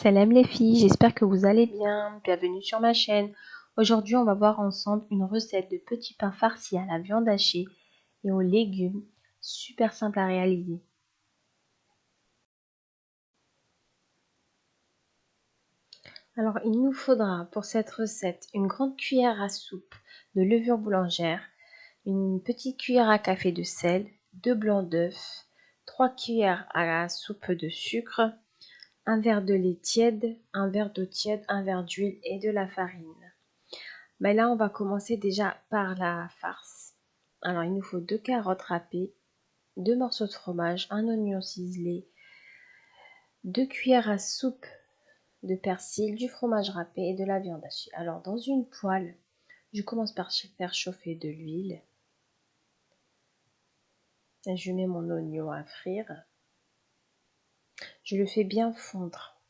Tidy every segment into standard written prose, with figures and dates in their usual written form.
Salam les filles, j'espère que vous allez bien. Bienvenue sur ma chaîne. Aujourd'hui, on va voir ensemble une recette de petits pains farcis à la viande hachée et aux légumes. Super simple à réaliser. Alors, il nous faudra pour cette recette une grande cuillère à soupe de levure boulangère, une petite cuillère à café de sel, 2 blancs d'œufs, 3 cuillères à soupe de sucre, un verre de lait tiède, un verre d'eau tiède, un verre d'huile et de la farine. Mais là, on va commencer déjà par la farce. Alors, il nous faut 2 carottes râpées, 2 morceaux de fromage, un oignon ciselé, 2 cuillères à soupe de persil, du fromage râpé et de la viande hachée. Alors, dans une poêle, je commence par faire chauffer de l'huile. Je mets mon oignon à frire. Je le fais bien fondre.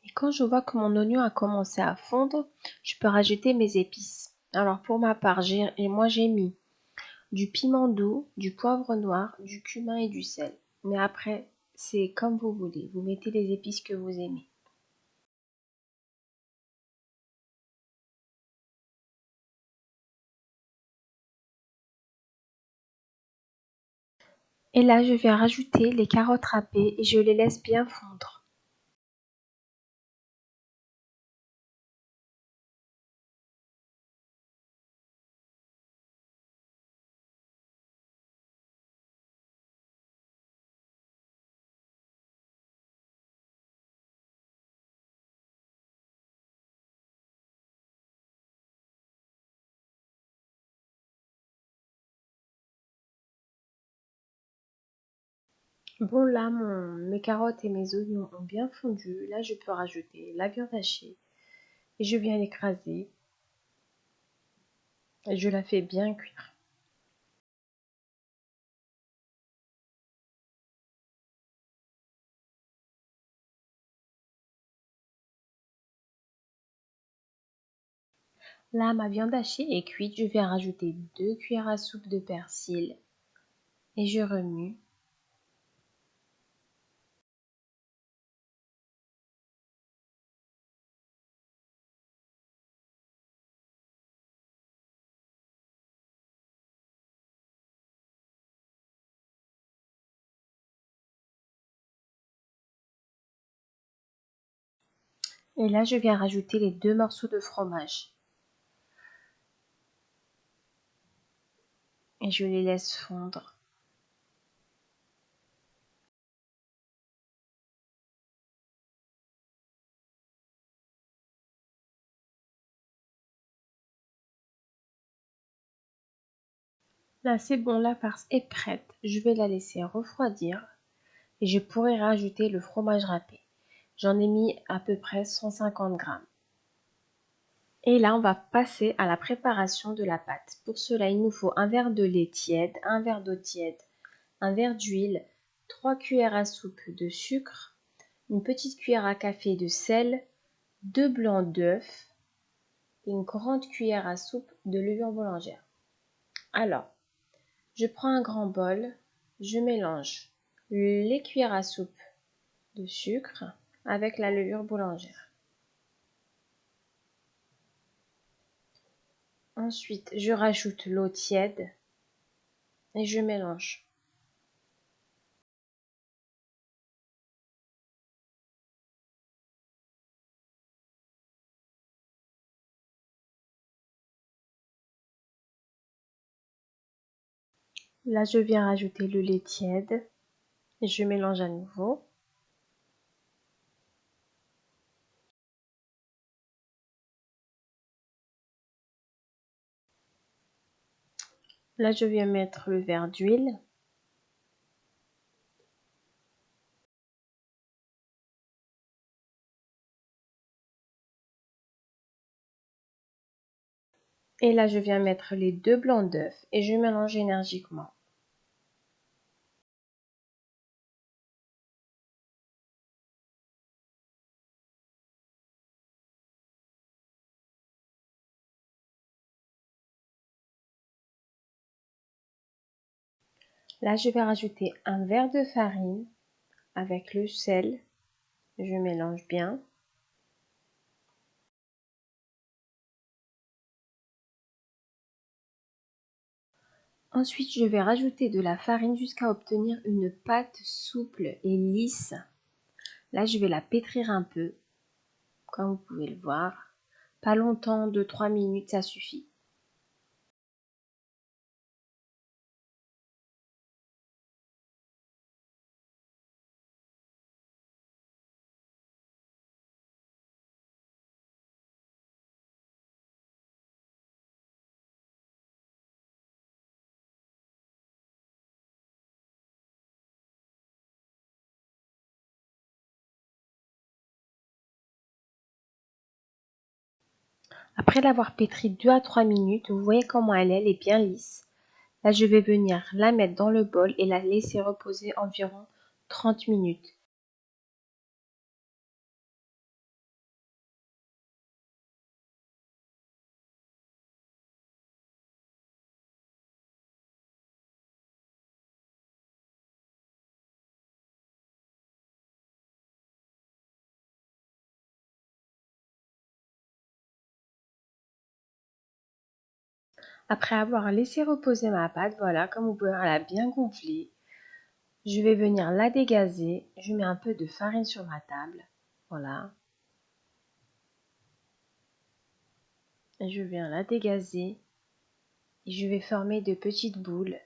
Et quand je vois que mon oignon a commencé à fondre, je peux rajouter mes épices. Alors, pour ma part, j'ai mis du piment doux, du poivre noir, du cumin et du sel. Mais après, c'est comme vous voulez. Vous mettez les épices que vous aimez. Et là, je vais rajouter les carottes râpées et je les laisse bien fondre. Bon là, mes carottes et mes oignons ont bien fondu. Là, je peux rajouter la viande hachée et je viens l'écraser et je la fais bien cuire. Là, ma viande hachée est cuite. Je vais rajouter 2 cuillères à soupe de persil et je remue. Et là, je viens rajouter les 2 morceaux de fromage. Et je les laisse fondre. Là, c'est bon, la farce est prête. Je vais la laisser refroidir et je pourrai rajouter le fromage râpé. J'en ai mis à peu près 150 grammes. Et là, on va passer à la préparation de la pâte. Pour cela, il nous faut un verre de lait tiède, un verre d'eau tiède, un verre d'huile, 3 cuillères à soupe de sucre, une petite cuillère à café de sel, 2 blancs d'œufs et une grande cuillère à soupe de levure boulangère. Alors, je prends un grand bol, je mélange les cuillères à soupe de sucre avec la levure boulangère. Ensuite, je rajoute l'eau tiède et je mélange. Là, je viens rajouter le lait tiède et je mélange à nouveau. Là, je viens mettre le verre d'huile. Et là, je viens mettre les 2 blancs d'œufs et je mélange énergiquement. Là, je vais rajouter un verre de farine avec le sel. Je mélange bien. Ensuite, je vais rajouter de la farine jusqu'à obtenir une pâte souple et lisse. Là, je vais la pétrir un peu, comme vous pouvez le voir. Pas longtemps, 2-3 minutes, ça suffit. Après l'avoir pétrie 2 à 3 minutes, vous voyez comment elle est bien lisse. Là, je vais venir la mettre dans le bol et la laisser reposer environ 30 minutes. Après avoir laissé reposer ma pâte, voilà, comme vous pouvez voir, elle a bien gonflé. Je vais venir la dégazer. Je mets un peu de farine sur ma table. Voilà. Et je viens la dégazer. Et je vais former de petites boules.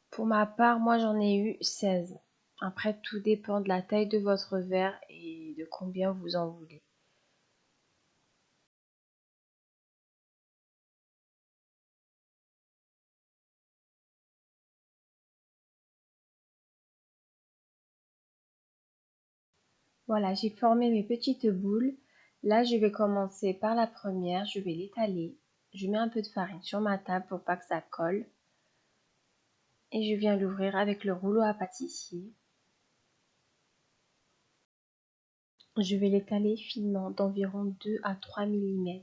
Pour ma part, moi j'en ai eu 16. Après, tout dépend de la taille de votre verre et de combien vous en voulez. Voilà, j'ai formé mes petites boules. Là, je vais commencer par la première. Je vais l'étaler. Je mets un peu de farine sur ma table pour pas que ça colle. Et je viens l'ouvrir avec le rouleau à pâtissier. Je vais l'étaler finement d'environ 2 à 3 mm.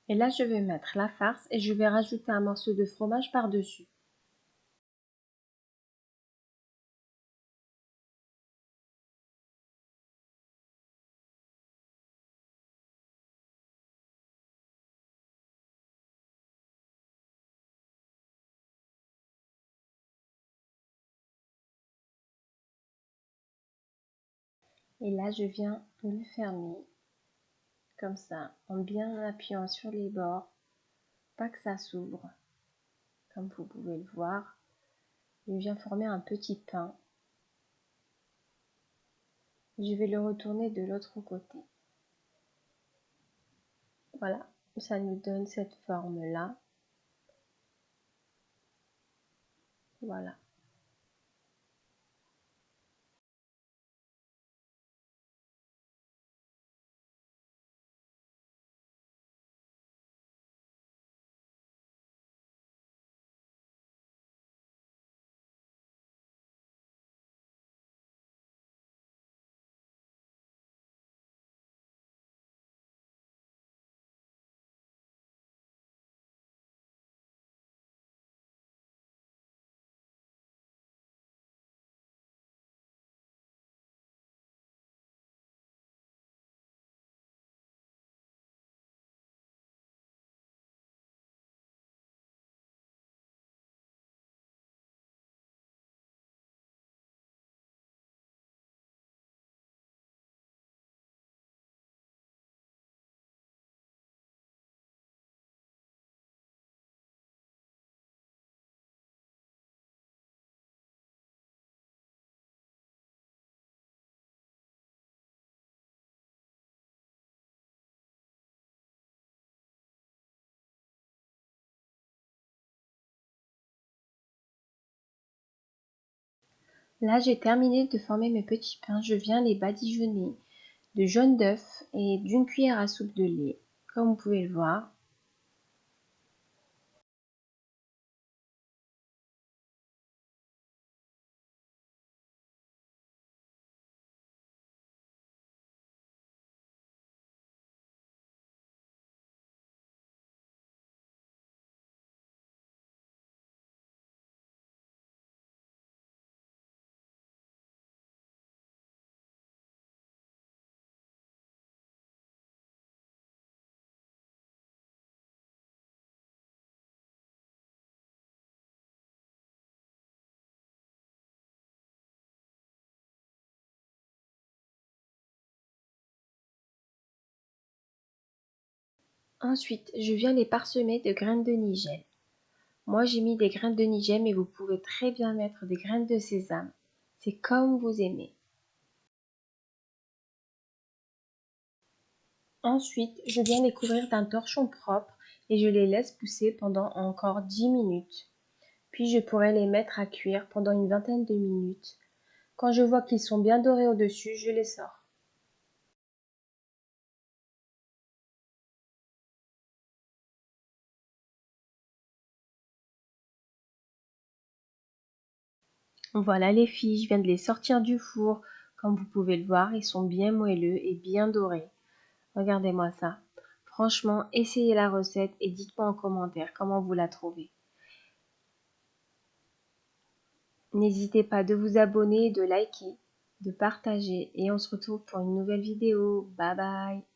Et là, je vais mettre la farce et je vais rajouter un morceau de fromage par-dessus. Et là, je viens le fermer comme ça, en bien appuyant sur les bords, pas que ça s'ouvre, comme vous pouvez le voir. Je viens former un petit pain. Je vais le retourner de l'autre côté. Voilà, ça nous donne cette forme-là. Voilà. Là, j'ai terminé de former mes petits pains. Je viens les badigeonner de jaune d'œuf et d'une cuillère à soupe de lait, comme vous pouvez le voir. Ensuite, je viens les parsemer de graines de nigel. Moi, j'ai mis des graines de nigel, mais vous pouvez très bien mettre des graines de sésame. C'est comme vous aimez. Ensuite, je viens les couvrir d'un torchon propre et je les laisse pousser pendant encore 10 minutes. Puis je pourrai les mettre à cuire pendant une vingtaine de minutes. Quand je vois qu'ils sont bien dorés au-dessus, je les sors. Voilà les filles, je viens de les sortir du four. Comme vous pouvez le voir, ils sont bien moelleux et bien dorés. Regardez-moi ça. Franchement, essayez la recette et dites-moi en commentaire comment vous la trouvez. N'hésitez pas de vous abonner, de liker, de partager et on se retrouve pour une nouvelle vidéo. Bye bye.